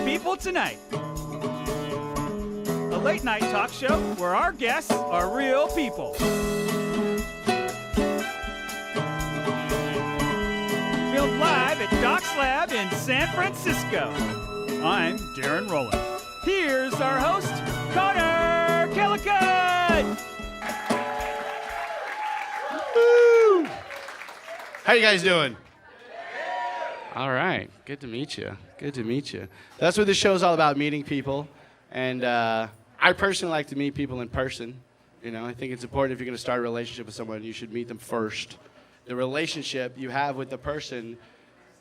People Tonight, a late-night talk show where our guests are real people. Filmed live at Doc's Lab in San Francisco. I'm Darren Rowland. Here's our host, Connor Kellicott. Woo! How you guys doing? All right, good to meet you. Good to meet you. That's what this show is all about, meeting people. And I personally like to meet people in person. You know, I think it's important if you're going to start a relationship with someone, you should meet them first. The relationship you have with the person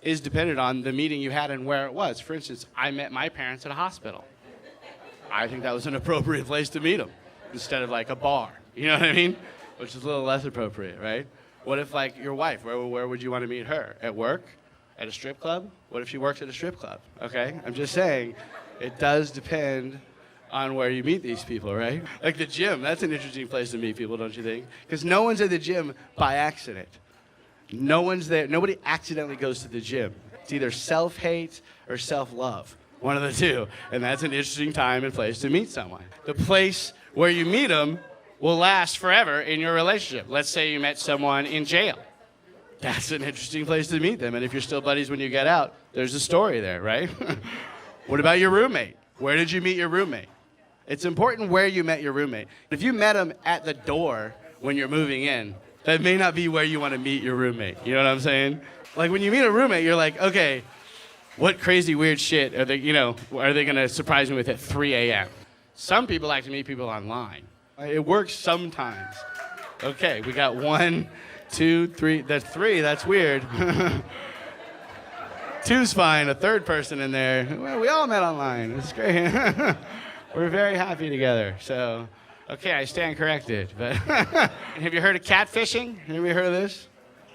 is dependent on the meeting you had and where it was. For instance, I met my parents at a hospital. I think that was an appropriate place to meet them instead of like a bar. You know what I mean? Which is a little less appropriate, right? What if like your wife, where would you want to meet her? At work? At a strip club? What if she works at a strip club? Okay? I'm just saying, it does depend on where you meet these people, right? Like the gym, that's an interesting place to meet people, don't you think? Because no one's at the gym by accident. No one's there. Nobody accidentally goes to the gym. It's either self-hate or self-love. One of the two. And that's an interesting time and place to meet someone. The place where you meet them will last forever in your relationship. Let's say you met someone in jail. That's an interesting place to meet them. And if you're still buddies when you get out, there's a story there, right? What about your roommate? Where did you meet your roommate? It's important where you met your roommate. If you met him at the door when you're moving in, that may not be where you want to meet your roommate. You know what I'm saying? Like when you meet a roommate, you're like, okay, what crazy weird shit are they going to surprise me with at 3 a.m.? Some people like to meet people online. It works sometimes. Okay, we got 1, 2, 3. That's 3. That's weird. 2's fine. A third person in there. Well, we all met online. It's great. We're very happy together. So, okay, I stand corrected. But have you heard of catfishing? Have you heard of this?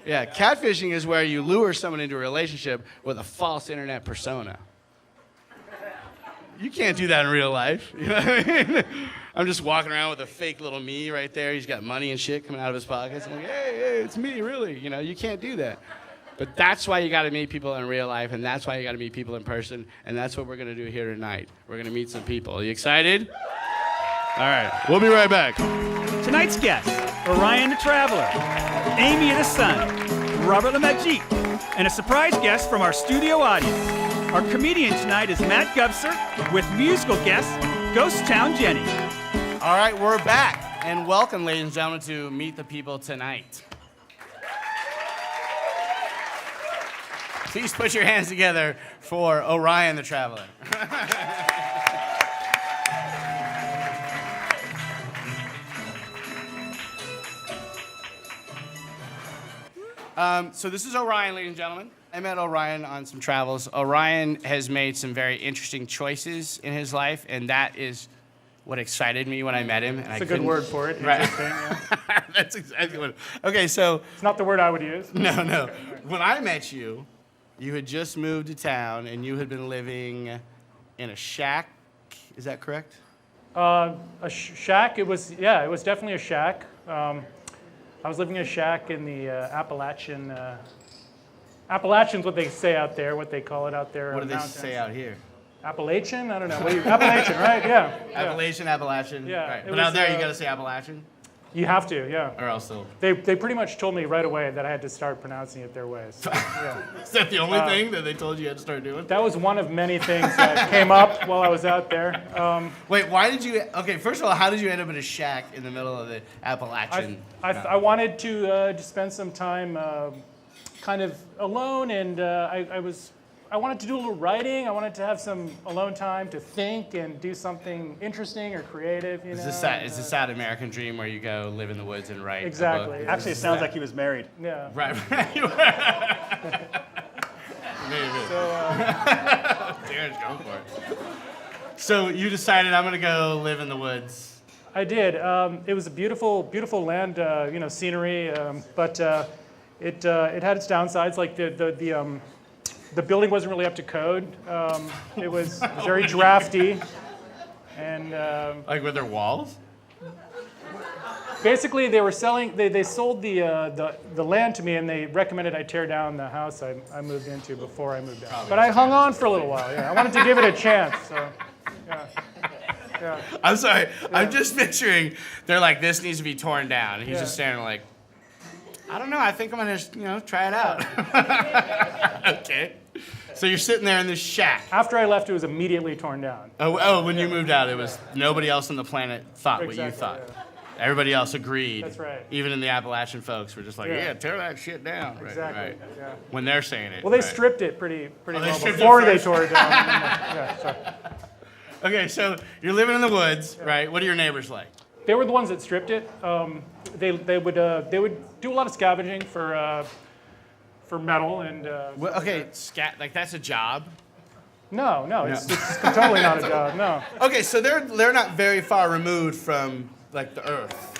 Yeah, catfishing is where you lure someone into a relationship with a false internet persona. You can't do that in real life. You know what I mean? I'm just walking around with a fake little me right there. He's got money and shit coming out of his pockets. I'm like, hey, it's me, really. You know, you can't do that. But that's why you got to meet people in real life, and that's why you got to meet people in person, and that's what we're going to do here tonight. We're going to meet some people. Are you excited? All right, we'll be right back. Tonight's guests, Orion the Traveler, Amy the Sun, Robert LeMagic, and a surprise guest from our studio audience. Our comedian tonight is Matt Gubser with musical guest, Ghost Town Jenny. All right, we're back, and welcome, ladies and gentlemen, to Meet the People Tonight. Please put your hands together for Orion the Traveler. So this is Orion, ladies and gentlemen. I met Orion on some travels. Orion has made some very interesting choices in his life, and that is what excited me when I met him. That's a good word for it. Right. Yeah. That's exactly what. Okay, so. It's not the word I would use. No. When I met you, you had just moved to town, and you had been living in a shack. Is that correct? A shack. It was definitely a shack. I was living in a shack in the Appalachian's what they say out there, what they call it out there. What do they say out here? Appalachian? I don't know. Appalachian, right? Yeah. Appalachian. Yeah. Right. But out there, you got to say Appalachian? You have to, yeah. Or else they'll... They pretty much told me right away that I had to start pronouncing it their way. So, yeah. Is that the only thing that they told you had to start doing? That was one of many things that came up while I was out there. Wait, why did you... Okay, first of all, how did you end up in a shack in the middle of the Appalachian? I wanted to spend some time kind of alone, and I wanted to do a little writing. I wanted to have some alone time to think and do something interesting or creative. You know. Is this that American dream where you go live in the woods and write? Exactly. Actually, it sounds like he was married. Yeah. Right. Maybe. So, Darren's going for it. So you decided I'm gonna go live in the woods. I did. It was a beautiful, beautiful land, scenery, but it had its downsides. Like the building wasn't really up to code. It was very drafty, and like with their walls. basically, they were selling. They sold the land to me, and they recommended I tear down the house I moved into before I moved out. But I hung on for a little while. Yeah, I wanted to give it a chance. So, yeah. Yeah. I'm sorry. I'm just picturing they're like, this needs to be torn down. And he's just standing there like, I don't know. I think I'm gonna, try it out. Okay. So you're sitting there in this shack. After I left, it was immediately torn down. Oh, when you moved out, it was nobody else on the planet thought what you Exactly, thought. Everybody else agreed. That's right. Even in the Appalachian folks were just like, Yeah. yeah, tear that shit down. Exactly. Right. Yeah. When they're saying it. Well, they right. stripped it pretty they well stripped it before they first? tore it down. Yeah, sorry. Okay, so you're living in the woods, right? What are your neighbors like? They were the ones that stripped it. They would do a lot of scavenging for metal and. Well, okay, like that's a job. No, it's totally not a job. No. Okay, so they're not very far removed from like the earth.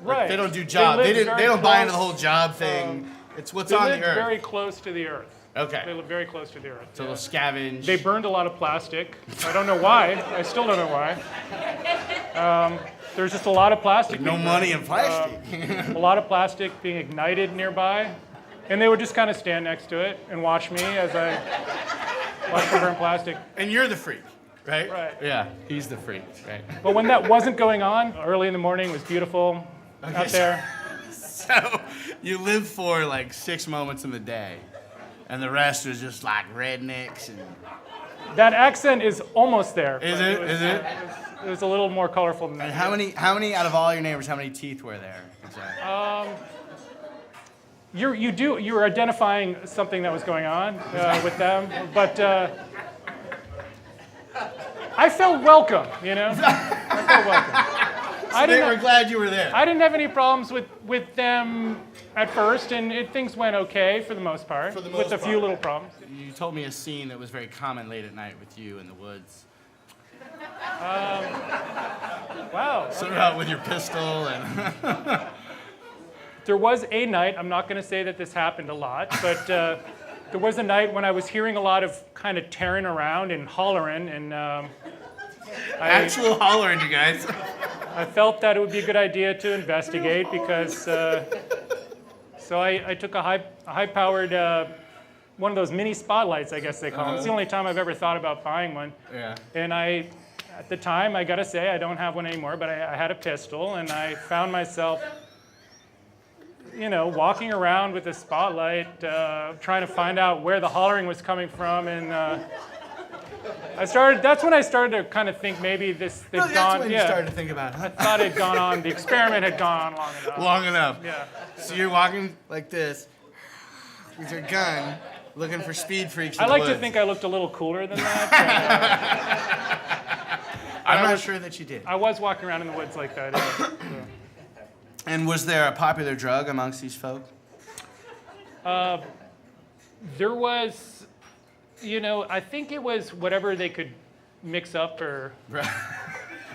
Like, Right. they don't do job. lived They very don't buy into the close. whole job thing. It's what's They on lived the earth. very close to the earth. They Okay. lived very close to the earth. So yeah. they'll scavenge. They burned a lot of plastic. I don't know why. I still don't know why. There's just a lot of plastic. no being money in burned. plastic. A lot of plastic being ignited nearby. And they would just kind of stand next to it and watch me as I watch them burn plastic. And you're the freak, right? Right. Yeah, he's the freak, right? But when that wasn't going on, early in the morning, it was beautiful out there. So you live for like 6 moments in the day, and the rest was just like rednecks and. That accent is almost there. Is but it? was, Is it? It was a little more colorful than that. And how many out of all your neighbors, how many teeth were there? Exactly? You were identifying something that was going on with them, but I felt welcome, I felt welcome. They were glad you were there. I didn't have any problems with them at first, and things went okay for the most part, For the with most a few part. little problems. You told me a scene that was very common late at night with you in the woods. Wow. Something about with your pistol and. There was a night, I'm not going to say that this happened a lot, but there was a night when I was hearing a lot of kind of tearing around and hollering, and Actual hollering, you guys. I felt that it would be a good idea to investigate because, so I took a high-powered, one of those mini spotlights, I guess they call them. It's the only time I've ever thought about buying one. Yeah. And at the time, I gotta say, I don't have one anymore, but I had a pistol, and I found myself, walking around with a spotlight, trying to find out where the hollering was coming from, and that's when I started to kind of think maybe this had Really, gone, that's when you started to think about I it. thought it had gone on, the experiment had gone on long enough. Long enough. Yeah. So you're walking like this with your gun, looking for speed freaks in I the like to woods. think I looked a little cooler than that. I'm not sure that you did. I was walking around in the woods like that. Yeah. So. And was there a popular drug amongst these folk? There was, I think it was whatever they could mix up or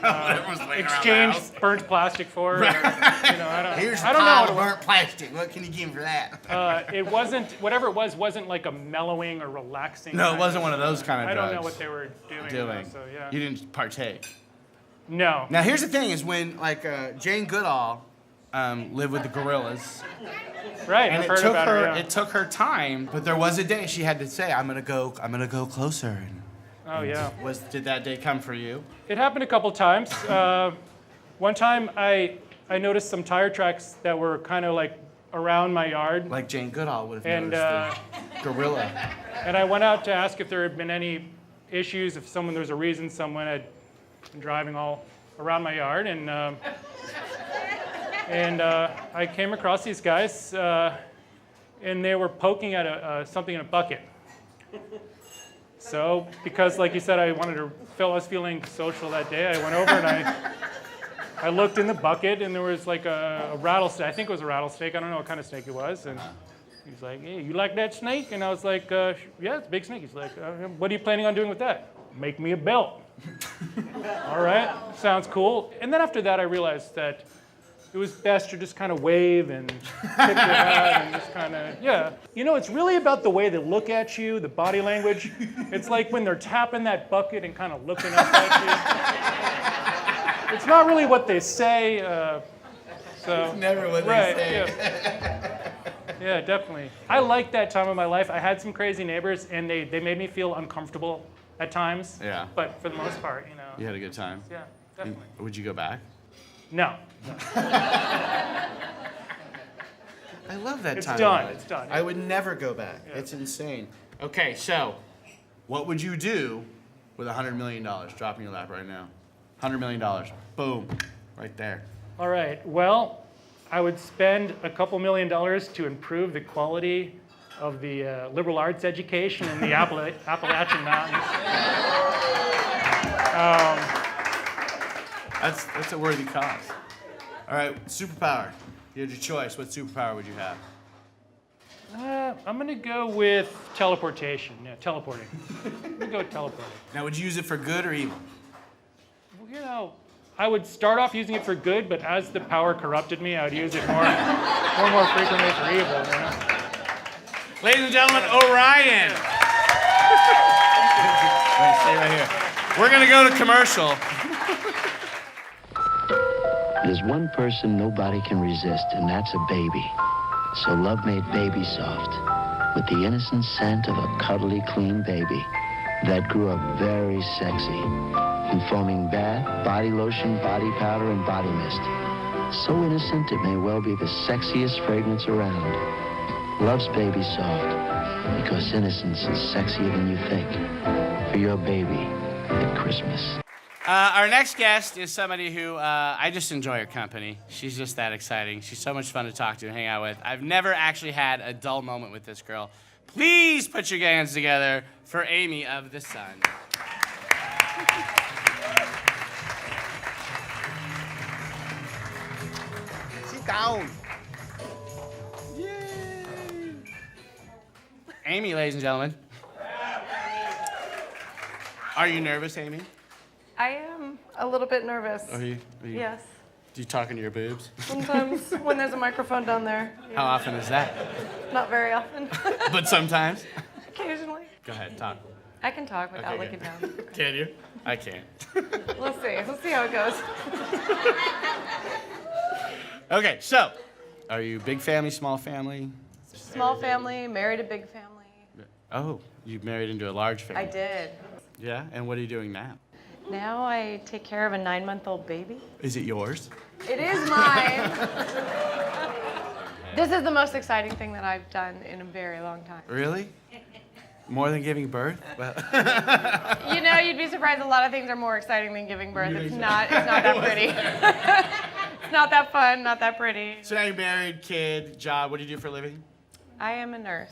Whatever was laying around the exchange house. burnt plastic for. Or, Here's I a don't know pile what of it was. burnt plastic. What can you give for that? It wasn't, whatever it wasn't like a mellowing or relaxing. No, it kind wasn't of- one of those kind of I drugs. don't know what they were doing. doing. So yeah. You didn't partake. No. Now here's the thing: is when Jane Goodall lived with the gorillas, Right. and I've heard about her. Yeah. it took her time, but there was a day she had to say, "I'm gonna go closer." And Oh yeah. did that day come for you? It happened a couple times. One time I noticed some tire tracks that were kind of like around my yard, Like Jane Goodall would have and noticed the gorilla. and I went out to ask if there had been any issues, if there was a reason someone had been driving all around my yard, and I came across these guys, and they were poking at something in a bucket. So, because like you said, I was feeling social that day, I went over and I looked in the bucket, and there was like a rattlesnake. I think it was a rattlesnake. I don't know what kind of snake it was. And he's like, "Hey, you like that snake?" And I was like, "Yeah, it's a big snake." He's like, "What are you planning on doing with that?" "Make me a belt." All right, sounds cool. And then after that, I realized that it was best to just kind of wave and tip your hat and just kind of, yeah. It's really about the way they look at you, the body language. It's like when they're tapping that bucket and kind of looking up at you. It's not really what they say. So Never what they right, say. yeah. Yeah, definitely. I liked that time of my life. I had some crazy neighbors, and they made me feel uncomfortable at times. Yeah. But for the most part, you know. You had a good time. Yeah, definitely. Would you go back? No, I love that it's time. done. It's done. I would never go back. Yeah. It's insane. Okay, so what would you do with $100 million? Drop in your lap right now. $100 million. Boom. Right there. All right. Well, I would spend a couple $1 million to improve the quality of the liberal arts education in the Appalachian Mountains. That's a worthy cause. All right, superpower. You had your choice. What superpower would you have? I'm gonna go with teleportation. Yeah, teleporting. I'm gonna go with teleporting. Now, would you use it for good or evil? Well, you know, I would start off using it for good, but as the power corrupted me, I would use it more and more frequently for evil. You know? Ladies and gentlemen, Orion. Wait, stay right here. We're gonna go to commercial. There's one person nobody can resist, and that's a baby. So love made Baby Soft with the innocent scent of a cuddly, clean baby that grew up very sexy, informing bath, body lotion, body powder, and body mist. So innocent it may well be the sexiest fragrance around. Loves Baby Soft because innocence is sexier than you think. For your baby at Christmas. Our next guest is somebody who I just enjoy her company. She's just that exciting. She's so much fun to talk to and hang out with. I've never actually had a dull moment with this girl. Please put your hands together for Amy of the Sun. Sit down. Yay. Amy, ladies and gentlemen. Are you nervous, Amy? I am a little bit nervous. Are you? Yes. Do you talk into your boobs? Sometimes when there's a microphone down there. Yeah. How often is that? Not very often. But sometimes. Occasionally. Go ahead, talk. I can talk without Okay, looking good. down. Can you? I can't. We'll see. We'll see how it goes. Okay, so, are you big family, small family? Small family, married a big family. Oh, you married into a large family. I did. Yeah, and what are you doing now? Now I take care of a 9-month-old baby. Is it yours? It is mine. This is the most exciting thing that I've done in a very long time. Really? More than giving birth? Well, You know, you'd be surprised a lot of things are more exciting than giving birth. It's not that pretty. It's not that fun, not that pretty. so now you're married, kid, job. What do you do for a living? I am a nurse.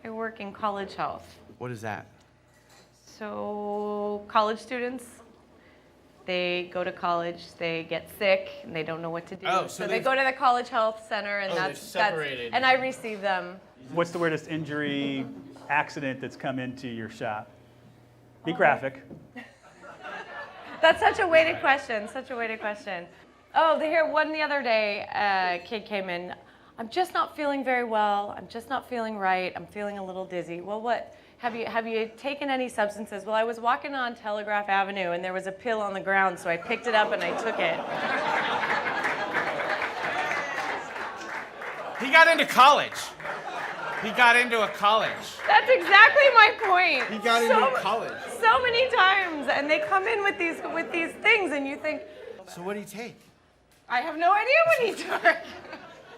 I work in college health. What is that? So college students, they go to college, they get sick, and they don't know what to do. Oh, so so they they've- go to the college health center, and Oh, they've that's separated. and I receive them. What's the weirdest injury, accident that's come into your shop? Be graphic. That's such a weighted question. Such a weighted question. Oh, one the other day, a kid came in. I'm just not feeling very well. I'm just not feeling right. I'm feeling a little dizzy. Well, what? Have you taken any substances? Well, I was walking on Telegraph Avenue and there was a pill on the ground, so I picked it up and I took it. He got into college. He got into a college. That's exactly my point. He got into college. So many times, and they come in with these things, and you think, So what do you take? I have no idea what he took.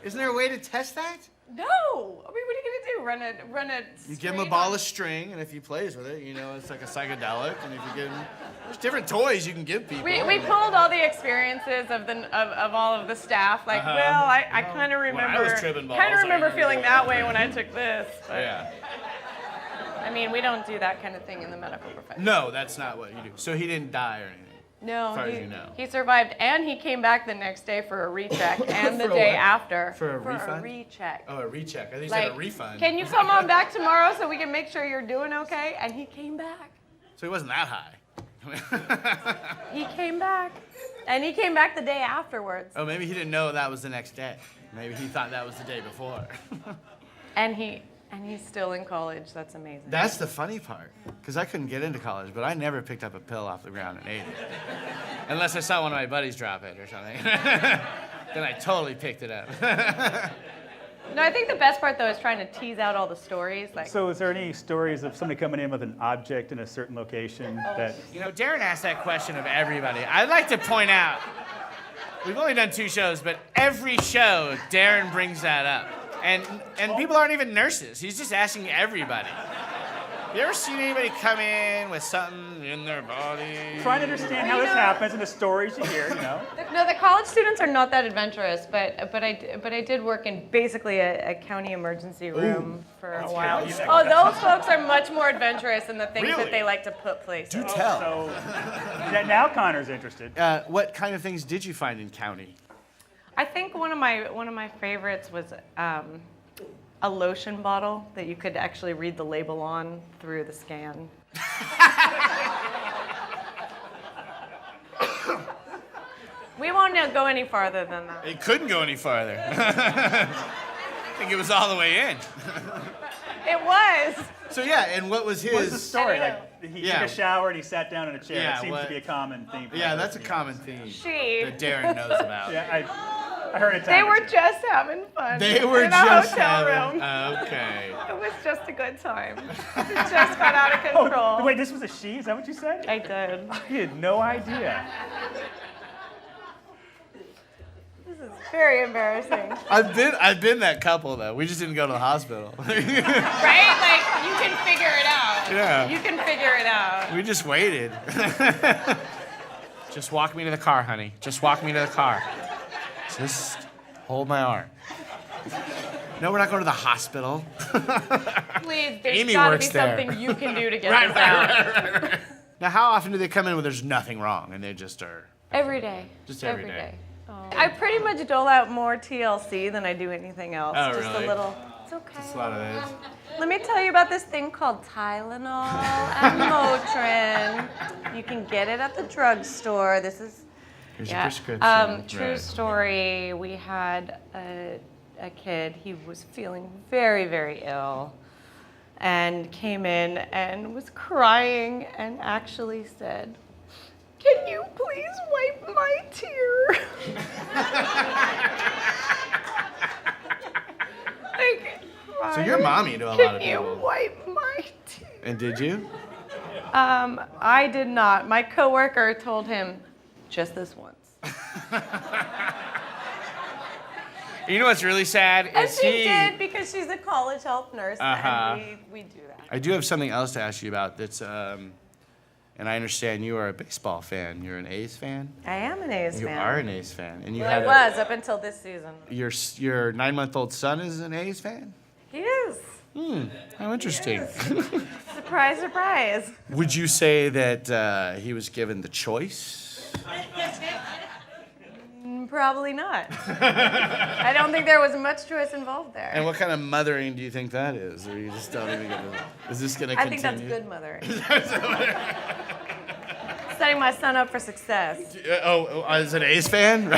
Isn't there a way to test that? No. I mean, what are you gonna do? Run a. You give him a ball of string, and if he plays with it, you know, it's like a psychedelic. And if you give him, there's different toys you can give people. We pulled all the experiences of all of the staff. Like, well, I kind of remember. I was tripping balls, Kind of I remember remember feeling that way when I took this. But, Yeah. I mean, we don't do that kind of thing in the medical profession. No, that's not what you do. So he didn't die or anything. No, As far as you know. he survived, and he came back the next day for a recheck, and the For a day what? after For a refund? recheck. Oh, a recheck. I think you Like, said a refund. can you come on back tomorrow so we can make sure you're doing okay? And he came back. So he wasn't that high. He came back, and he came back the day afterwards. Oh, maybe he didn't know that was the next day. Maybe he thought that was the day before. And he's still in college. That's amazing. That's the funny part, because I couldn't get into college, but I never picked up a pill off the ground and ate it. Unless I saw one of my buddies drop it or something. then I totally picked it up. No, I think the best part though is trying to tease out all the stories. Like, So is there any stories of somebody coming in with an object in a certain location that... You know, Darren asked that question of everybody. I'd like to point out, we've only done 2 shows, but every show, Darren brings that up. And people aren't even nurses. He's just asking everybody. You ever seen anybody come in with something in their body? Trying to understand how this happens and the stories you hear, you know? no, the college students are not that adventurous, but I did work in basically a county emergency room for a while. Oh, those folks are much more adventurous in the things Really? that they like to put places. Do tell. So now Connor's interested. What kind of things did you find in county? I think one of my favorites was a lotion bottle that you could actually read the label on through the scan. We won't go any farther than that. It couldn't go any farther. I think it was all the way in. It was. So yeah, and what was his? What's the story? I don't Like, he Yeah. took a shower and he sat down in a chair. Yeah, it seems what- to be a common theme. for Yeah, most that's a of you. common theme She. that Darren knows about. Yeah, I heard it. They were just having fun. They were in a just hotel having. room. Okay. It was just a good time. It just got out of control. Oh, wait, this was a she? Is that what you said? I did. I had no idea. This is very embarrassing. I've been that couple though. We just didn't go to the hospital. Right? Like, you can figure it out. Yeah. You can figure it out. We just waited. Just walk me to the car, honey. Just walk me to the car. Just hold my arm. No, we're not going to the hospital. Please, there's Amy gotta works be there. something you can do to get this out. Now, how often do they come in when there's nothing wrong and they just are? Every day. Just every day. Oh. I pretty much dole out more TLC than I do anything else. Oh, Just really? a little. It's okay. It's a lot of this. Let me tell you about this thing called Tylenol and Motrin. You can get it at the drugstore. This is Here's your prescription. true Right. story. We had a kid. He was feeling very, very ill, and came in and was crying and actually said, "Can you please wipe my tear?" Like, So your mommy to a lot Can of you people. wipe my tear? And did you? I did not. My coworker told him, just this once. You know what's really sad And is she did because she's a college health nurse, Uh-huh. and we do that. I do have something else to ask you about. That's and I understand you are a baseball fan. You're an A's fan. I am an A's You fan. are an A's fan, and you I had was up until this season. your 9-month-old son is an A's fan. He is. How interesting. Surprise, surprise. Would you say that he was given the choice? Probably not. I don't think there was much choice involved there. And what kind of mothering do you think that is? Or you just don't even get to, is this going to I continue? think that's good mothering. Setting my son up for success. As an A's fan?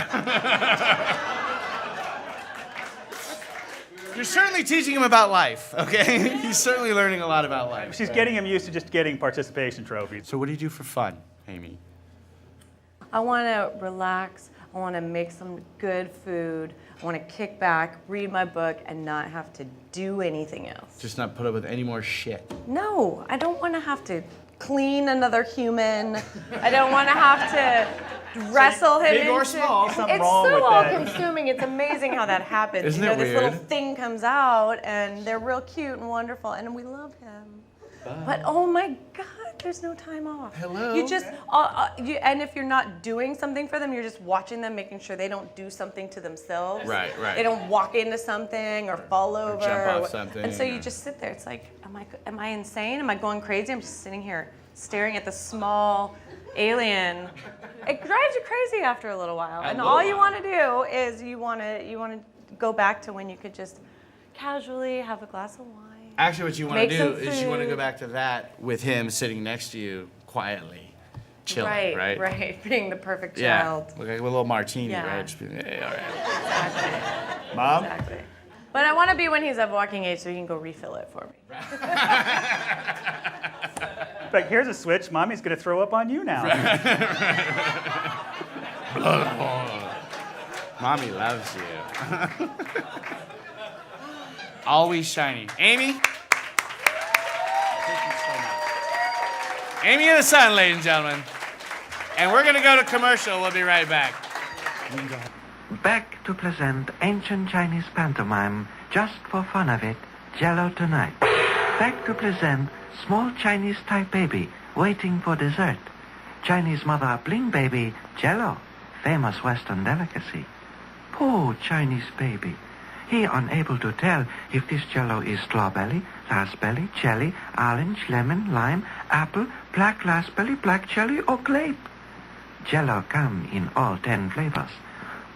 You're certainly teaching him about life, okay? He's certainly learning a lot about life. She's getting him used to just getting participation trophies. So what do you do for fun, Amy? I want to relax. I want to make some good food. I want to kick back, read my book, and not have to do anything else. Just not put up with any more shit. No, I don't want to have to clean another human. I don't want to have to wrestle him Big or into. small, something It's wrong so with that. all-consuming. It's amazing how that happens. Isn't you know, it this little weird? thing comes out, and they're real cute and wonderful, and we love him. But oh my God, there's no time off. Hello? You just, and if you're not doing something for them, you're just watching them, making sure they don't do something to themselves. Right. They don't walk into something or fall over. jump off what- something, And so you or- just sit there. It's like, am I insane? Am I going crazy? I'm just sitting here staring at the small alien. It drives you crazy after a little while. And all you want to do is you want to go back to when you could just casually have a glass of wine. Actually, what you want to Make do some is you want to go food. back to that with him sitting next to you quietly, chilling, right? Right. Being the perfect Yeah, child. like a little martini, Yeah. right? Just be, hey, all right. Exactly. Mom? Exactly. But I want to be when he's of walking age so he can go refill it for me. Like, here's a switch. Mommy's going to throw up on you now. Mommy loves you. Always shiny. Amy? Thank you so much. Amy and the Sun, ladies and gentlemen. And we're going to go to commercial. We'll be right back. Back to present ancient Chinese pantomime, just for fun of it, Jello Tonight. Back to present small Chinese type baby waiting for dessert. Chinese mother Bling baby, Jello, famous Western delicacy. Poor Chinese baby. He unable to tell if this Jello is strawberry, raspberry, cherry, orange, lemon, lime, apple, black raspberry, black cherry, or grape. Jello come in all 10 flavors.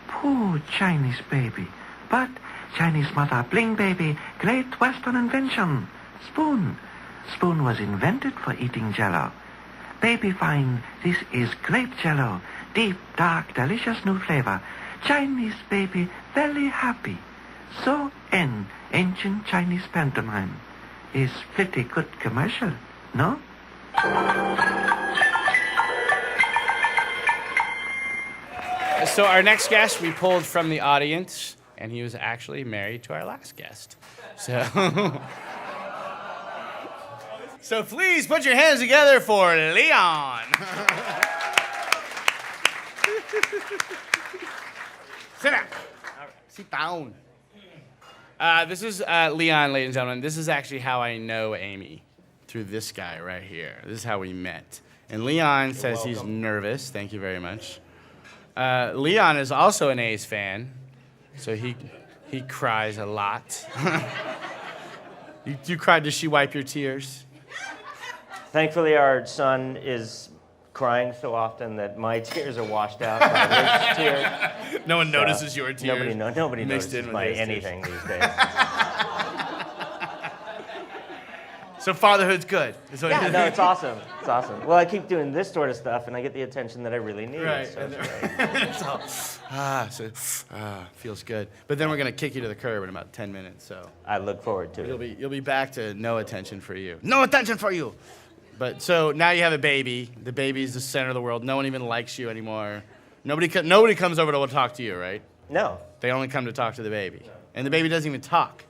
Poor Chinese baby. But Chinese mother Bling baby, great Western invention. Spoon. Spoon was invented for eating Jello. Baby find this is grape Jello. Deep, dark, delicious new flavor. Chinese baby very happy. So end ancient Chinese pantomime. Is pretty good commercial, no? So our next guest we pulled from the audience, and he was actually married to our last guest. So, so please put your hands together for Leon. Sit down. Sit down. This is Leon, ladies and gentlemen. This is actually how I know Amy, through this guy right here. This is how we met. And Leon says he's nervous. Thank you very much. Leon is also an A's fan, so he cries a lot. you cried. Does she wipe your tears? Thankfully, our son is crying so often that my tears are washed out by his tears. No one notices your tears. Nobody mixed notices in with my his tears. anything these days. So fatherhood's good. Yeah, no, it's awesome. It's awesome. Well, I keep doing this sort of stuff, and I get the attention that I really need. Right. So it's great. Feels good. But then we're gonna kick you to the curb in about 10 minutes. So I look forward to it. you'll be back to no attention for you. No attention for you. But so now you have a baby. The baby's the center of the world. No one even likes you anymore. Nobody comes over to talk to you, right? No, They only come to talk to the baby. And the baby doesn't even talk.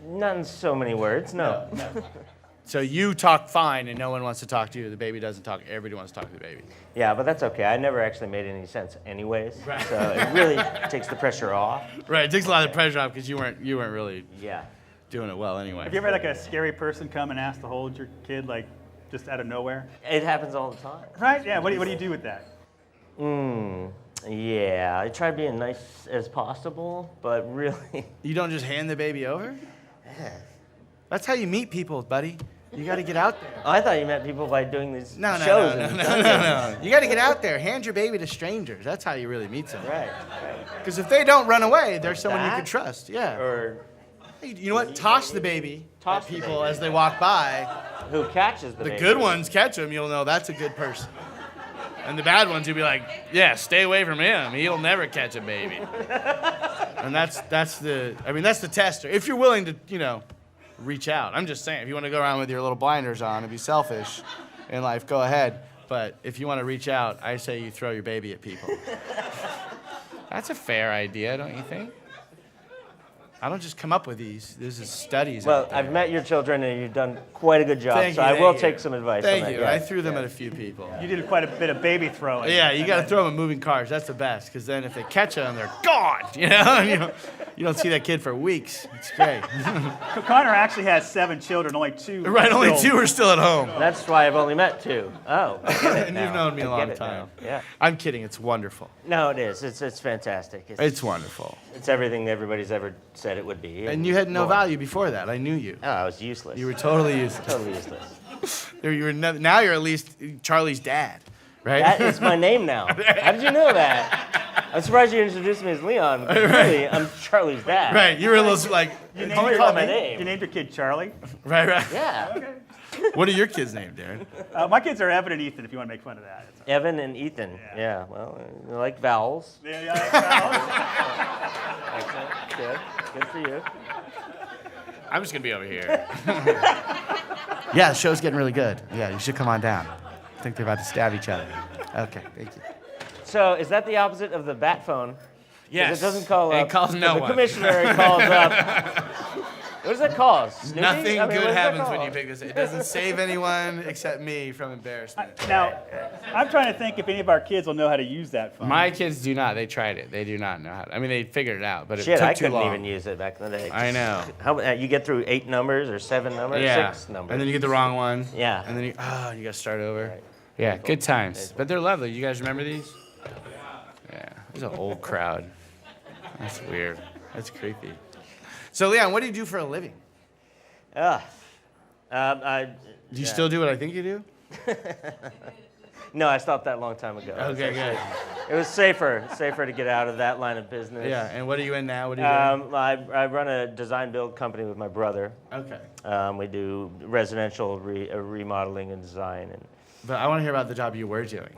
not in so many words. No. So you talk fine and no one wants to talk to you. The baby doesn't talk. Everybody wants to talk to the baby. Yeah, but that's okay. I never actually made any sense, anyways. Right. So it really takes the pressure off. Right. It takes a lot of pressure off because you weren't really Yeah. doing it well anyway. Have you ever had like a scary person come and ask to hold your kid like just out of nowhere? It happens all the time. Right? Yeah. What do you do with that? Yeah, I try being nice as possible, but really, You don't just hand the baby over? That's how you meet people, buddy. You got to get out there. I thought you meant people by doing these No. shows. You got to get out there. Hand your baby to strangers. That's how you really meet someone. Right. Because if they don't run away, they're someone you that? can trust. Yeah. Or Hey, you know what? Toss the baby Toss at the people baby. as they walk by. who catches the The baby? good ones catch them. You'll know that's a good person. And the bad ones, you'll be like, yeah, stay away from him. He'll never catch a baby. And that's the tester. If you're willing to, reach out. I'm just saying, if you want to go around with your little blinders on and be selfish in life, go ahead. But if you want to reach out, I say you throw your baby at people. That's a fair idea, don't you think? I don't just come up with these. This is studies. Well, out there. I've met your children, and you've done quite a good job. Thank so you, I will thank take you. some advice. Thank on you. that. I threw them at a few people. You did quite a bit of baby throwing. Yeah, you got to throw them in moving cars. That's the best, because then if they catch them, they're gone. And you don't see that kid for weeks. It's great. Connor actually has 7 children, only 2. Right, only still- 2 are still at home. That's why I've only met 2. Oh, I get it And now. you've known me a I long get it time. now. Yeah. I'm kidding. It's wonderful. No, it is. It's fantastic. It's wonderful. It's everything everybody's ever said it would be. And you had no more. value before that. I knew you. Oh, I was useless. You were totally useless. totally useless. Now you're at least Charlie's dad, right? That is my name now. How did you know that? I'm surprised you introduced me as Leon. Because really, I'm Charlie's dad. Right. You were a little like. You Call named, me by your, my name. you named your kid Charlie? Right. Yeah. What are your kids' names, Darren? My kids are Evan and Ethan, if you want to make fun of that. Evan and Ethan. Yeah. Well, I like vowels. Yeah. Excellent. Good. Good for you. I'm just gonna be over here. Yeah, the show's getting really good. Yeah, you should come on down. I think they're about to stab each other. Okay, thank you. So is that the opposite of the bat phone? 'Cause Yes. It doesn't call up. It calls no the one. commissioner calls up. What does that call? Snoopy? Nothing I mean, what good does that happens when call? you pick this. It doesn't save anyone except me from embarrassment. Now, I'm trying to think if any of our kids will know how to use that phone. My kids do not. They tried it. They do not know how to. I mean, they figured it out, but it Shit, took I too couldn't long. even use it back in the day. I know. How you get through 8 numbers or 7 numbers? Yeah. 6 numbers. And then you get the wrong one. Yeah. And then you got to start over. Yeah, good times. But they're lovely. You guys remember these? Yeah. There's an old crowd. That's weird. That's creepy. So, Leon, what do you do for a living? I, Do you still do what I think you do? no, I stopped that a long time ago. Okay, good. It was safer to get out of that line of business. Yeah, and what are you in now? What are you doing? I run a design build company with my brother. Okay. We do residential remodeling and design. And But I want to hear about the job you were doing.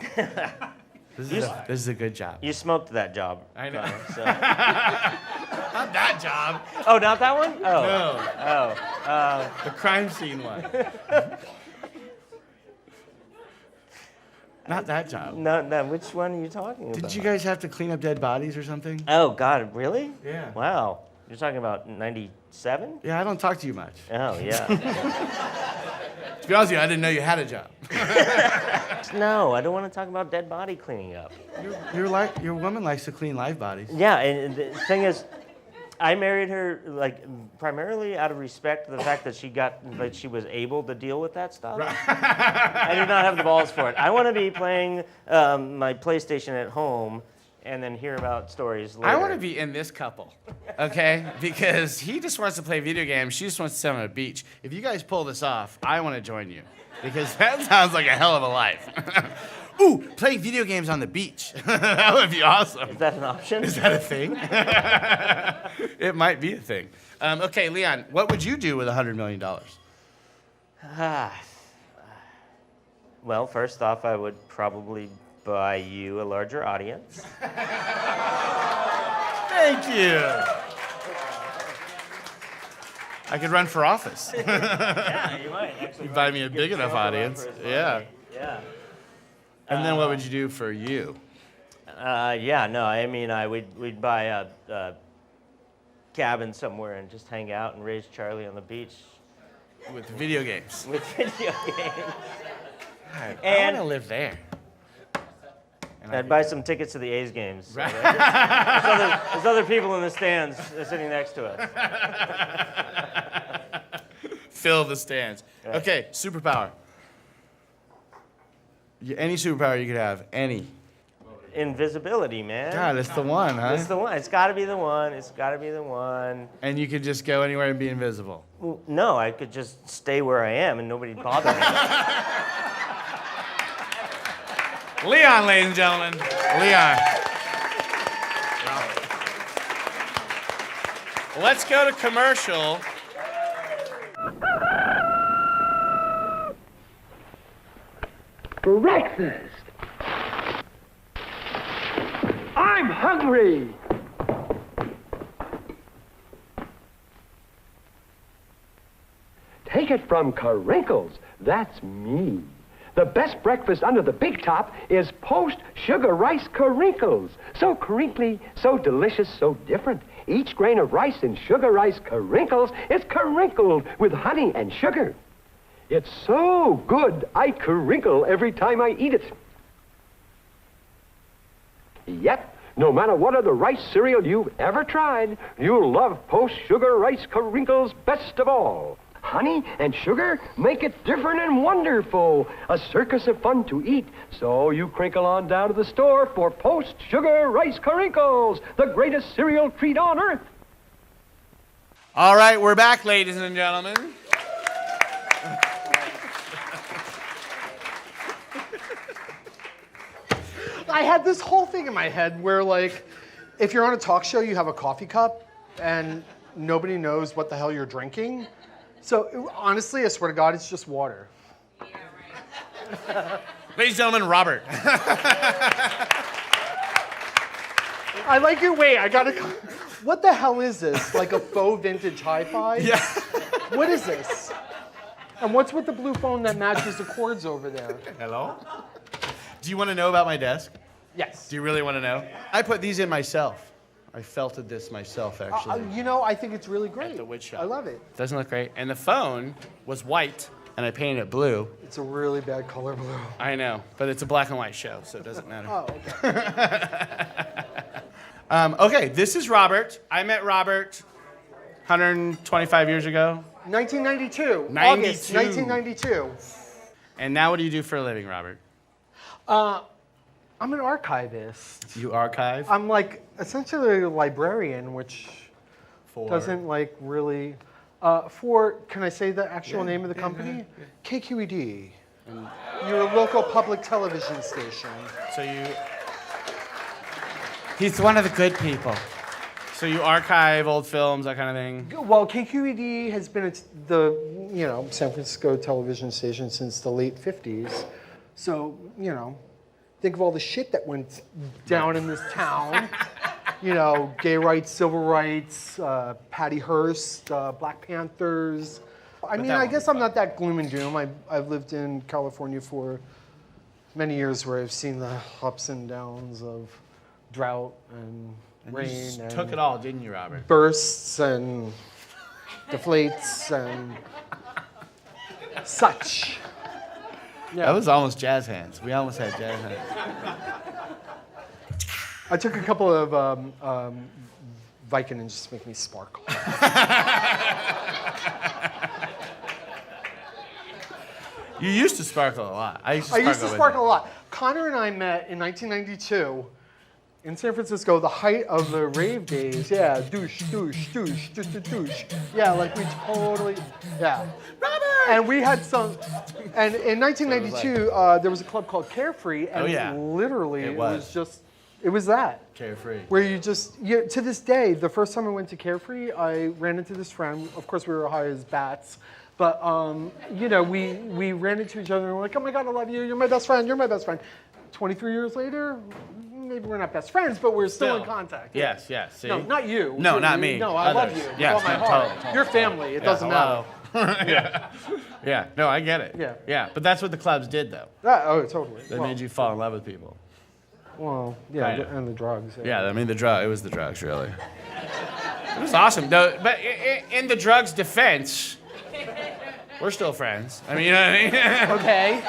This is a good job. you smoked that job. I know. Connor, so. Not that job. Oh, not that one? Oh. No, Oh. the crime scene one. Not that job. No, which one are you talking about? Did you guys have to clean up dead bodies or something? Oh, God, really? Yeah. Wow. You're talking about 97? Yeah, I don't talk to you much. Oh, yeah. To be honest with you, I didn't know you had a job. No, I don't want to talk about dead body cleaning up. Your woman likes to clean live bodies. Yeah, and the thing is, I married her like primarily out of respect for the fact that she was able to deal with that stuff. I did not have the balls for it. I want to be playing my PlayStation at home and then hear about stories later. I want to be in this couple, okay? Because he just wants to play video games. She just wants to sit on a beach. If you guys pull this off, I want to join you. Because that sounds like a hell of a life. Ooh, playing video games on the beach. That would be awesome. Is that an option? Is that a thing? It might be a thing. Okay, Leon, what would you do with $100 million? Well, first off, I would probably buy you a larger audience. Thank you. I could run for office. Yeah, you might actually. You buy me a big enough audience. Yeah. Yeah. And then what would you do for you? We'd buy a cabin somewhere and just hang out and raise Charlie on the beach With video games. with video games. I want And to live there. I'd buy some tickets to the A's games. So there's other people in the stands sitting next to us. Fill the stands. Right. Okay, superpower. Any superpower you could have. Any. Invisibility, man. God, it's the one, huh? It's the one. It's got to be the one. It's got to be the one. And you could just go anywhere and be invisible. Well, no, I could just stay where I am and nobody'd bother me. Leon, ladies and gentlemen. Leon. Let's go to commercial. Breakfast! I'm hungry! Take it from Carinkles. That's me. The best breakfast under the big top is Post Sugar Rice Carinkles. So crinkly, so delicious, so different. Each grain of rice in Sugar Rice Carinkles is carinkled with honey and sugar. It's so good, I crinkle every time I eat it. Yep, no matter what other rice cereal you've ever tried, you'll love Post Sugar Rice Carinkles best of all. Honey and sugar make it different and wonderful. A circus of fun to eat. So you crinkle on down to the store for Post Sugar Rice Carinkles, the greatest cereal treat on earth. All right, we're back, ladies and gentlemen. I had this whole thing in my head where, like, if you're on a talk show, you have a coffee cup and nobody knows what the hell you're drinking. So, honestly, I swear to God, it's just water. Ladies and gentlemen, Robert. I like your, wait, I gotta, what the hell is this? Like a faux vintage hi-fi? Yeah. What is this? And what's with the blue phone that matches the cords over there? Hello? Do you want to know about my desk? Yes. Do you really want to know? I put these in myself. I felted this myself, actually. You know, I think it's really great. At the wood shop. I love it. Doesn't look great. And the phone was white, and I painted it blue. It's a really bad color blue. I know, but it's a black and white show, so it doesn't matter. Oh, okay. Okay, this is Robert. I met Robert 125 years ago. 1992. 92. August 1992. And now what do you do for a living, Robert? I'm an archivist. You archive? I'm like essentially a librarian, which For? doesn't like really. For, can I say the actual name of the company? KQED. You're a local public television station. So you... He's one of the good people. So you archive old films, that kind of thing? Well, KQED has been the San Francisco television station since the late 50s. So, think of all the shit that went down in this town. Gay rights, civil rights, Patty Hearst, Black Panthers. I mean, I guess I'm not that gloom and doom. I've lived in California for many years where I've seen the ups and downs of drought and rain. You just and took it all, didn't you, Robert? bursts and deflates and such. That was almost jazz hands. We almost had jazz hands. I took a couple of Vicodin just to make me sparkle. You used to sparkle a lot. I used to I sparkle used to with sparkle you. a lot. Connor and I met in 1992 in San Francisco, the height of the rave days. Yeah, douche, douche, douche, douche, douche, douche. Yeah, like we totally, yeah. Robert! And we had some, and in 1992, there was a club called Carefree, and literally it was that. Carefree. Where to this day, the first time I went to Carefree, I ran into this friend. Of course, we were high as bats. But, we ran into each other and we're like, oh my God, I love you. You're my best friend. You're my best friend. 23 years later, maybe we're not best friends, but we're still in contact. Yes, yes. See? No, not you. No, not me. No, I love Others. you. With Yes, all my no, heart. totally. You're family. It doesn't matter. Yeah. Yeah, no, I get it. Yeah. Yeah, but that's what the clubs did, though. Totally. They made you fall in love with people. Well, yeah, Kinda. and the drugs. Yeah, I mean, it was the drugs, really. It was awesome. Though, but in the drugs' defense, we're still friends. I mean, you know what I mean? Okay.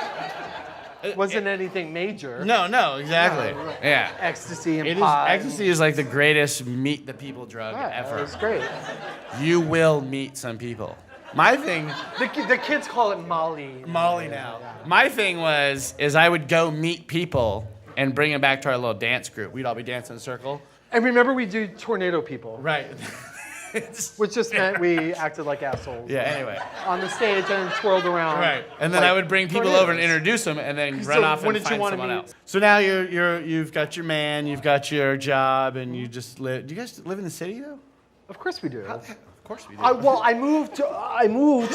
Wasn't anything major. No, exactly. No, right. Yeah. Ecstasy and pot. Ecstasy is like the greatest meet the people drug Yeah, ever. it's great. You will meet some people. My thing, The kids call it Molly. Molly now. My thing is I would go meet people and bring them back to our little dance group. We'd all be dancing in a circle. And remember, we do tornado people. Right. Which just meant we acted like assholes. Yeah, anyway. On the stage and twirled around. Right. And then like I would bring people tornadoes. over and introduce them and then So run off and wouldn't you find wanna someone meet- else. So now you've got your man, you've got your job, and you just live. Do you guys live in the city, though? Of course we do. Of course we do. I moved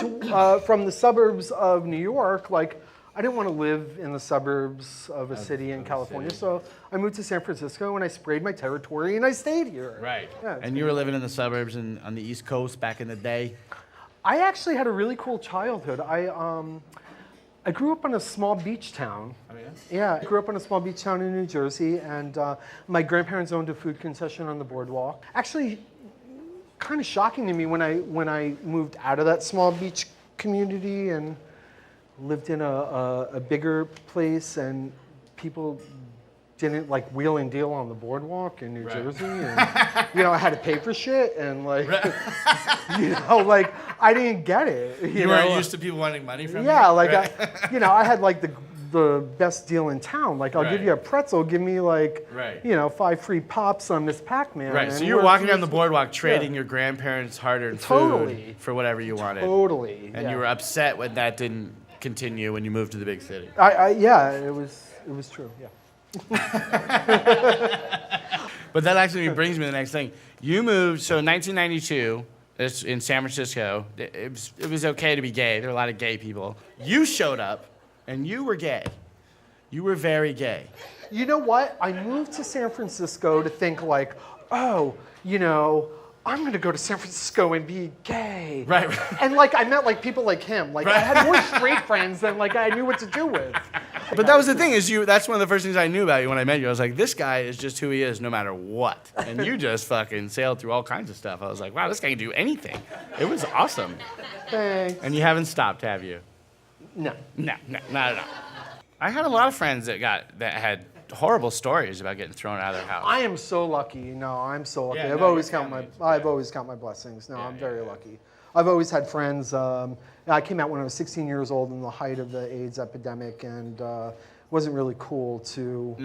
from the suburbs of New York. Like, I didn't want to live in the suburbs of a city in California, so I moved to San Francisco and I sprayed my territory and I stayed here. Right. Yeah, it's And you were living in the suburbs and on the East Coast back in the day. I actually had a really cool childhood. I grew up in a small beach town. Oh, yeah? Yeah, I grew up in a small beach town in New Jersey, and my grandparents owned a food concession on the boardwalk. Actually, kind of shocking to me when I moved out of that small beach community and lived in a bigger place, and people didn't like wheel and deal on the boardwalk in New Jersey, and I had to pay for shit, and like, like I didn't get it. You weren't used to people wanting money from you? Yeah, like Right. I had like the best deal in town. Like, I'll give Right. you a pretzel, give me like, Right. 5 free pops on Miss Pac-Man. Right, and so you were we're- walking down the boardwalk trading your grandparents' hard-earned Totally. food for whatever you wanted. Totally. And yeah. you were upset when that didn't continue when you moved to the big city. Yeah, it was true. Yeah. But that actually brings me to the next thing. You moved, so in 1992, it's in San Francisco. It was okay to be gay. There were a lot of gay people. You showed up, and you were gay. You were very gay. You know what? I moved to San Francisco to think like, I'm gonna go to San Francisco and be gay. Right. And like I met like people like him. Like I had more straight friends than like I knew what to do with. But that was the thing, is that's one of the first things I knew about you when I met you. I was like, this guy is just who he is no matter what. And you just fucking sailed through all kinds of stuff. I was like, wow, this guy can do anything. It was awesome. Thanks. And you haven't stopped, have you? No. No, not at all. I had a lot of friends that had horrible stories about getting thrown out of their house. I am so lucky. No, I'm so lucky. Yeah, I've no, always your count my family's I've always count my blessings. No, I'm very lucky. I've always had friends. I came out when I was 16 years old in the height of the AIDS epidemic, and it wasn't really cool to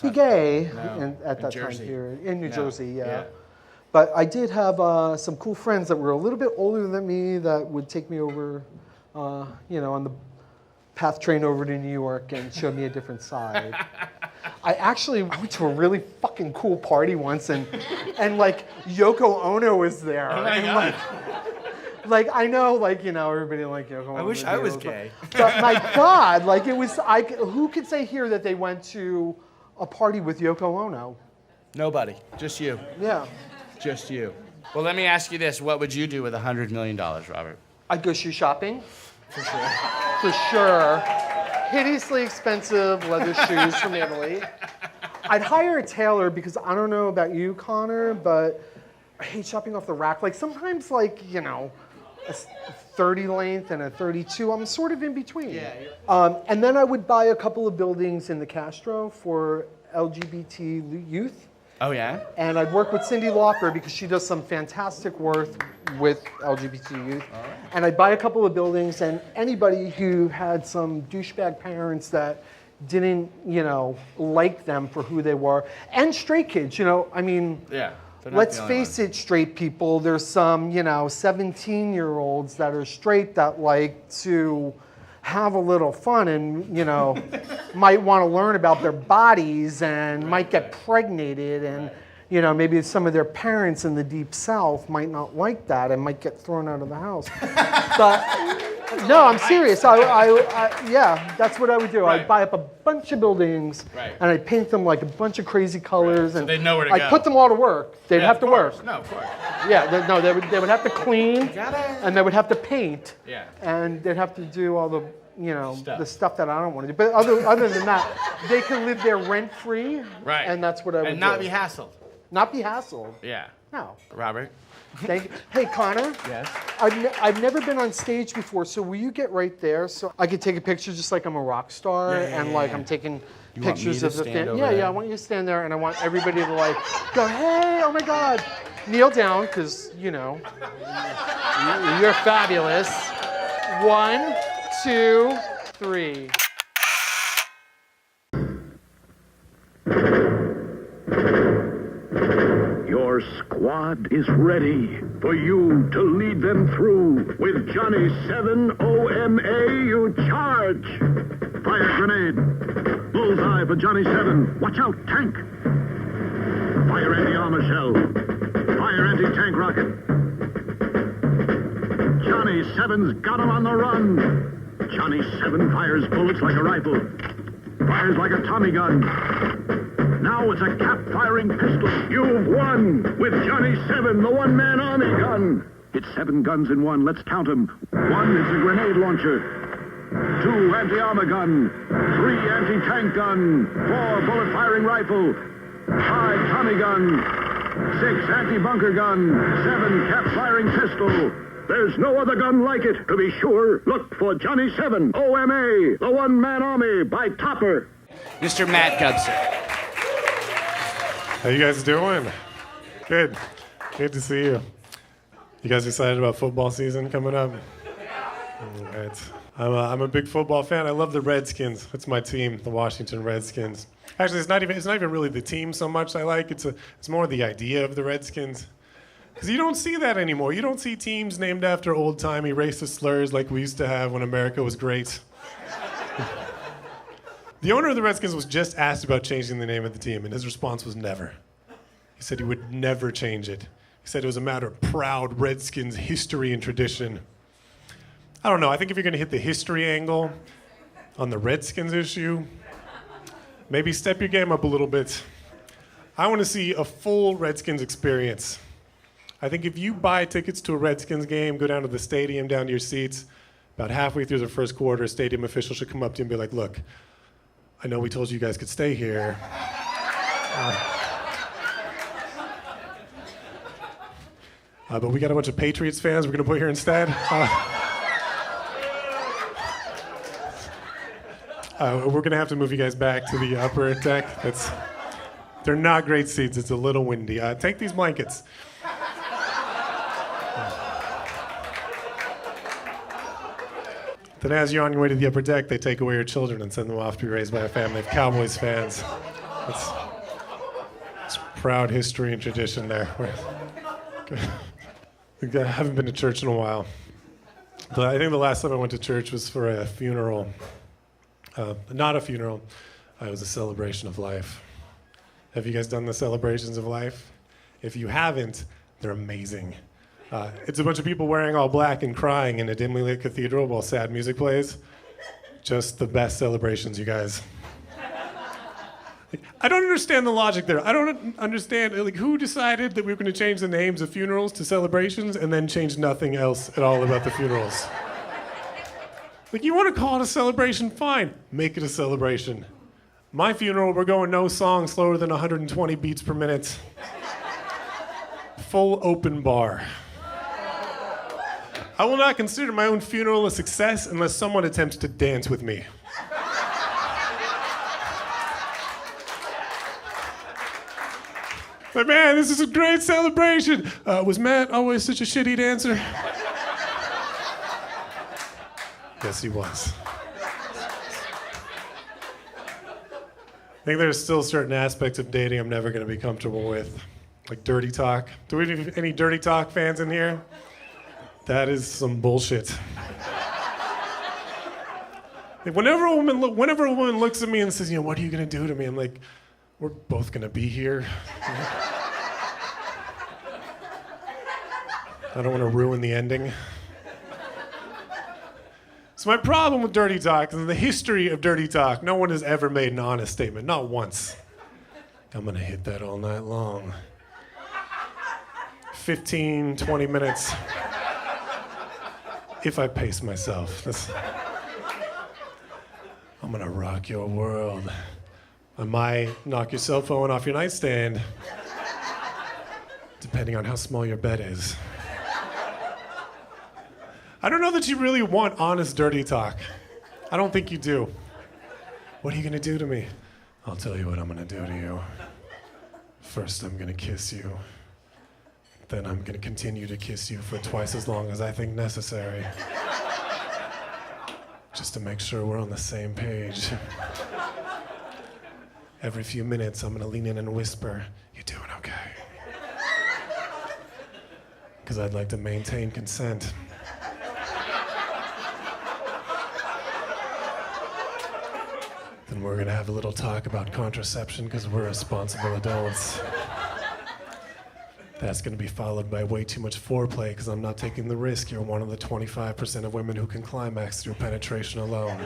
be gay at that time here in New Jersey. Yeah. But I did have some cool friends that were a little bit older than me that would take me over, on the PATH train over to New York and show me a different side. I went to a really fucking cool party once, and like Yoko Ono was there. Oh my and God. like I know, everybody like Yoko Ono. I wish I was gay. But my God, like it was. Who could say here that they went to a party with Yoko Ono? Nobody. Just you. Yeah. Just you. Well, let me ask you this. What would you do with $100 million, Robert? I'd go shoe shopping. For sure. For sure. Hideously expensive leather shoes from Italy. I'd hire a tailor because I don't know about you, Connor, but I hate shopping off the rack. Like sometimes, a 30 length and a 32, I'm sort of in between. Yeah. And then I would buy a couple of buildings in the Castro for LGBT youth. Oh, yeah? And I'd work with Cindy Lauper because she does some fantastic work with LGBT youth. All right. And I'd buy a couple of buildings, and anybody who had some douchebag parents that didn't, like them for who they were, and straight kids, Yeah. Let's face it, straight people, there's some, 17-year-olds that are straight that like to have a little fun and, might want to learn about their bodies and might get pregnated and, maybe some of their parents in the deep south might not like that and might get thrown out of the house. But no, I'm serious. Yeah, that's what I would do. Right. I'd buy up a bunch of buildings and I'd paint them like a bunch of crazy colors. So and they'd know where to I'd go. put them all to work. They'd have to work. No, of course. Yeah, they would have to clean and they would have to paint. Yeah. And they'd have to do all the, the stuff that I don't want to do. But other than that, they can live there rent-free. Right. And that's what I would do. And not be hassled. Not be hassled. Yeah. No. Robert? Thank you. Hey, Connor. Yes? I've never been on stage before, so will you get right there so I could take a picture just like I'm a rock star I'm taking pictures of the thing. Yeah, I want you to stand there and I want everybody to go, hey, oh my God. Kneel down, because, you're fabulous. 1, 2, 3. Your squad is ready for you to lead them through. With Johnny 7 OMA, you charge. Fire grenade. Bullseye for Johnny 7. Watch out, tank. Fire anti-armor shell. Fire anti-tank rocket. Johnny 7's got him on the run. Johnny 7 fires bullets like a rifle. Fires like a Tommy gun. Now it's a cap-firing pistol. You've won with Johnny 7, the one-man army gun. It's 7 guns in one. Let's count them. 1 is a grenade launcher. 2 anti-armor gun. 3 anti-tank gun. 4 bullet-firing rifle. 5 Tommy gun. 6 anti-bunker gun. 7 cap-firing pistol. There's no other gun like it. To be sure, look for Johnny 7, OMA, the one-man army by Topper. Mr. Matt Gubser. How you guys doing? Good. Good to see you. You guys excited about football season coming up? All right. I'm a big football fan. I love the Redskins. That's my team, the Washington Redskins. Actually, it's not even really the team so much I like. It's more the idea of the Redskins. Because you don't see that anymore. You don't see teams named after old-timey racist slurs like we used to have when America was great. The owner of the Redskins was just asked about changing the name of the team, and his response was never. He said he would never change it. He said it was a matter of proud Redskins history and tradition. I don't know. I think if you're going to hit the history angle on the Redskins issue, maybe step your game up a little bit. I want to see a full Redskins experience. I think if you buy tickets to a Redskins game, go down to the stadium, down to your seats, about halfway through the first quarter, stadium official should come up to you and be like, look, I know we told you guys could stay here. But we got a bunch of Patriots fans we're going to put here instead. We're going to have to move you guys back to the upper deck. They're not great seats. It's a little windy. Take these blankets. Then as you're on your way to the upper deck, they take away your children and send them off to be raised by a family of Cowboys fans. It's proud history and tradition there. I haven't been to church in a while. But I think the last time I went to church was for a funeral. Not a funeral. It was a celebration of life. Have you guys done the celebrations of life? If you haven't, they're amazing. It's a bunch of people wearing all black and crying in a dimly lit cathedral while sad music plays. Just the best celebrations, you guys. I don't understand the logic there. I don't understand, who decided that we were going to change the names of funerals to celebrations and then change nothing else at all about the funerals? You want to call it a celebration? Fine. Make it a celebration. My funeral, we're going no song slower than 120 beats per minute. Full open bar. I will not consider my own funeral a success unless someone attempts to dance with me. But man, this is a great celebration. Was Matt always such a shitty dancer? Yes, he was. I think there's still certain aspects of dating I'm never going to be comfortable with, like dirty talk. Do we have any dirty talk fans in here? That is some bullshit. Whenever a woman looks at me and says, what are you going to do to me? I'm like, we're both going to be here. I don't want to ruin the ending. So my problem with dirty talk is in the history of dirty talk, no one has ever made an honest statement, not once. I'm gonna hit that all night long. 15, 20 minutes. If I pace myself. I'm gonna rock your world. I might knock your cell phone off your nightstand, depending on how small your bed is. I don't know that you really want honest dirty talk. I don't think you do. What are you gonna do to me? I'll tell you what I'm gonna do to you. First, I'm gonna kiss you. Then I'm gonna continue to kiss you for twice as long as I think necessary. Just to make sure we're on the same page. Every few minutes, I'm gonna lean in and whisper, "You doing okay?" Because I'd like to maintain consent. Then we're gonna have a little talk about contraception because we're responsible adults. That's gonna be followed by way too much foreplay because I'm not taking the risk. You're one of the 25% of women who can climax through penetration alone.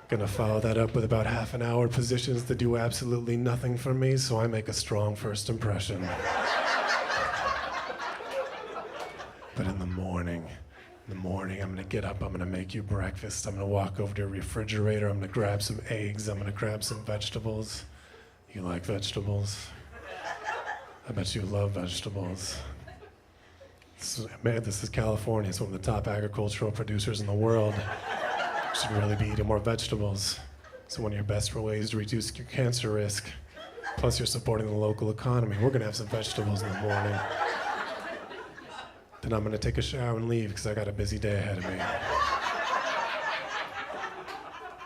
Gonna follow that up with about half an hour positions that do absolutely nothing for me, so I make a strong first impression. But in the morning, I'm gonna get up, I'm gonna make you breakfast, I'm gonna walk over to your refrigerator, I'm gonna grab some eggs, I'm gonna grab some vegetables. You like vegetables? I bet you love vegetables. This is California, it's one of the top agricultural producers in the world. You should really be eating more vegetables. It's one of your best ways to reduce your cancer risk. Plus you're supporting the local economy. We're gonna have some vegetables in the morning. Then I'm gonna take a shower and leave because I got a busy day ahead of me.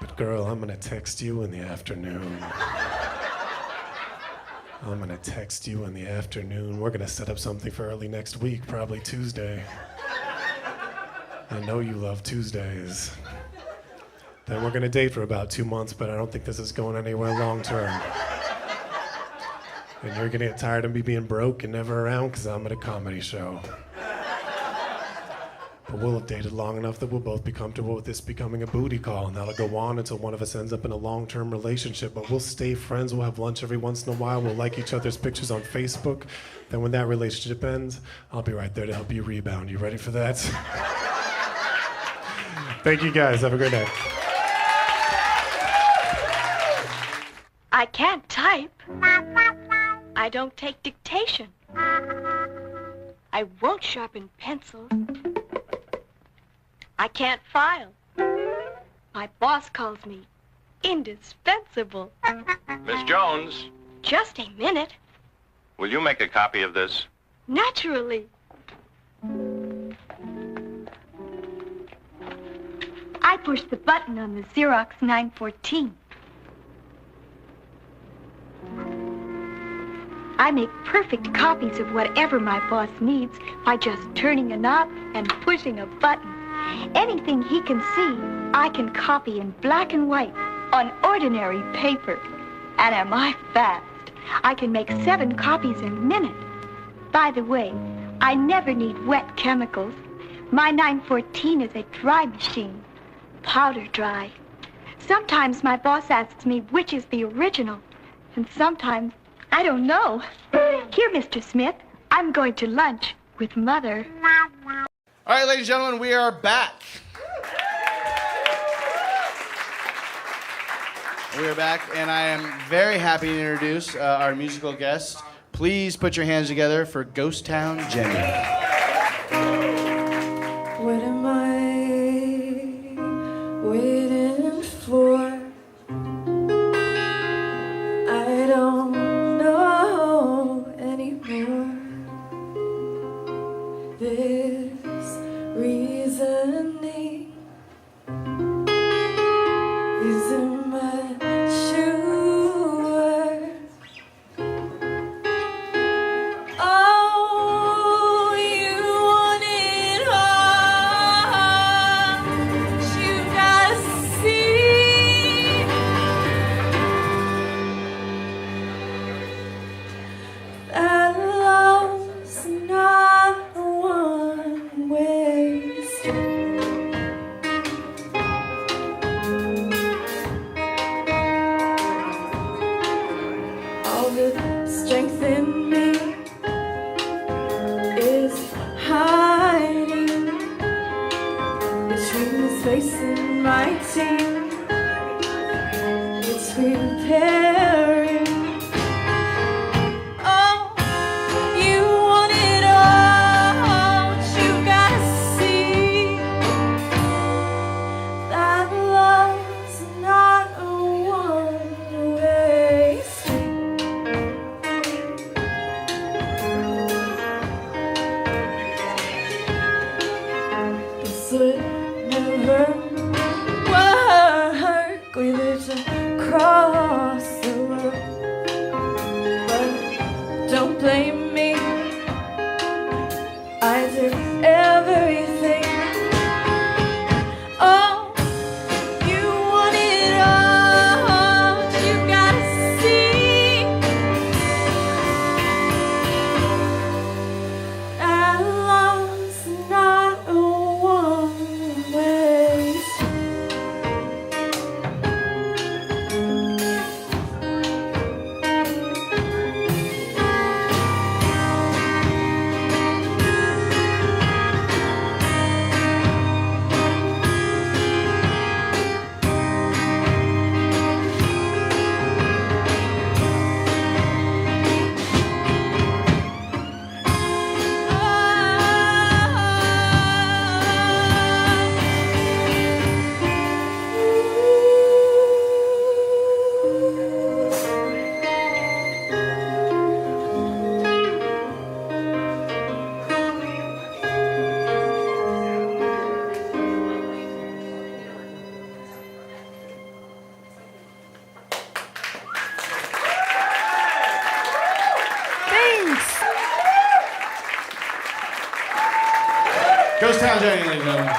But girl, I'm gonna text you in the afternoon. I'm gonna text you in the afternoon. We're gonna set up something for early next week, probably Tuesday. I know you love Tuesdays. Then we're gonna date for about 2 months, but I don't think this is going anywhere long term. And you're gonna get tired of me being broke and never around because I'm at a comedy show. But we'll have dated long enough that we'll both be comfortable with this becoming a booty call, and that'll go on until one of us ends up in a long-term relationship. But we'll stay friends, we'll have lunch every once in a while, we'll like each other's pictures on Facebook. Then when that relationship ends, I'll be right there to help you rebound. You ready for that? Thank you guys, have a great night. I can't type. I don't take dictation. I won't sharpen pencils. I can't file. My boss calls me indispensable. Miss Jones, Just a minute. will you make a copy of this? Naturally. I pushed the button on the Xerox 914. I make perfect copies of whatever my boss needs by just turning a knob and pushing a button. Anything he can see, I can copy in black and white on ordinary paper. And am I fast? I can make 7 copies in a minute. By the way, I never need wet chemicals. My 914 is a dry machine, powder dry. Sometimes my boss asks me which is the original, and sometimes I don't know. Here, Mr. Smith, I'm going to lunch with Mother. All right, ladies and gentlemen, we are back. We are back, and I am very happy to introduce our musical guest. Please put your hands together for Ghost Town Jenny. What am I waiting for? I don't know anymore. This reasoning isn't much sure. Oh, you want it all. You gotta see that love's not a one-way street. All the strength in me is hiding between the space and my team. It's repairing. Oh, you want it all. You gotta see that love's not a one-way street. This would never work. We lived across the road, but don't blame me. I did everything. Oh, you want it all. You gotta see that love's not a one-way street. Thanks. Ghost Town Jenny, ladies and gentlemen.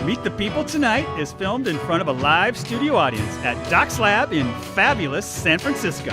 Meet the People Tonight is filmed in front of a live studio audience at Doc's Lab in fabulous San Francisco.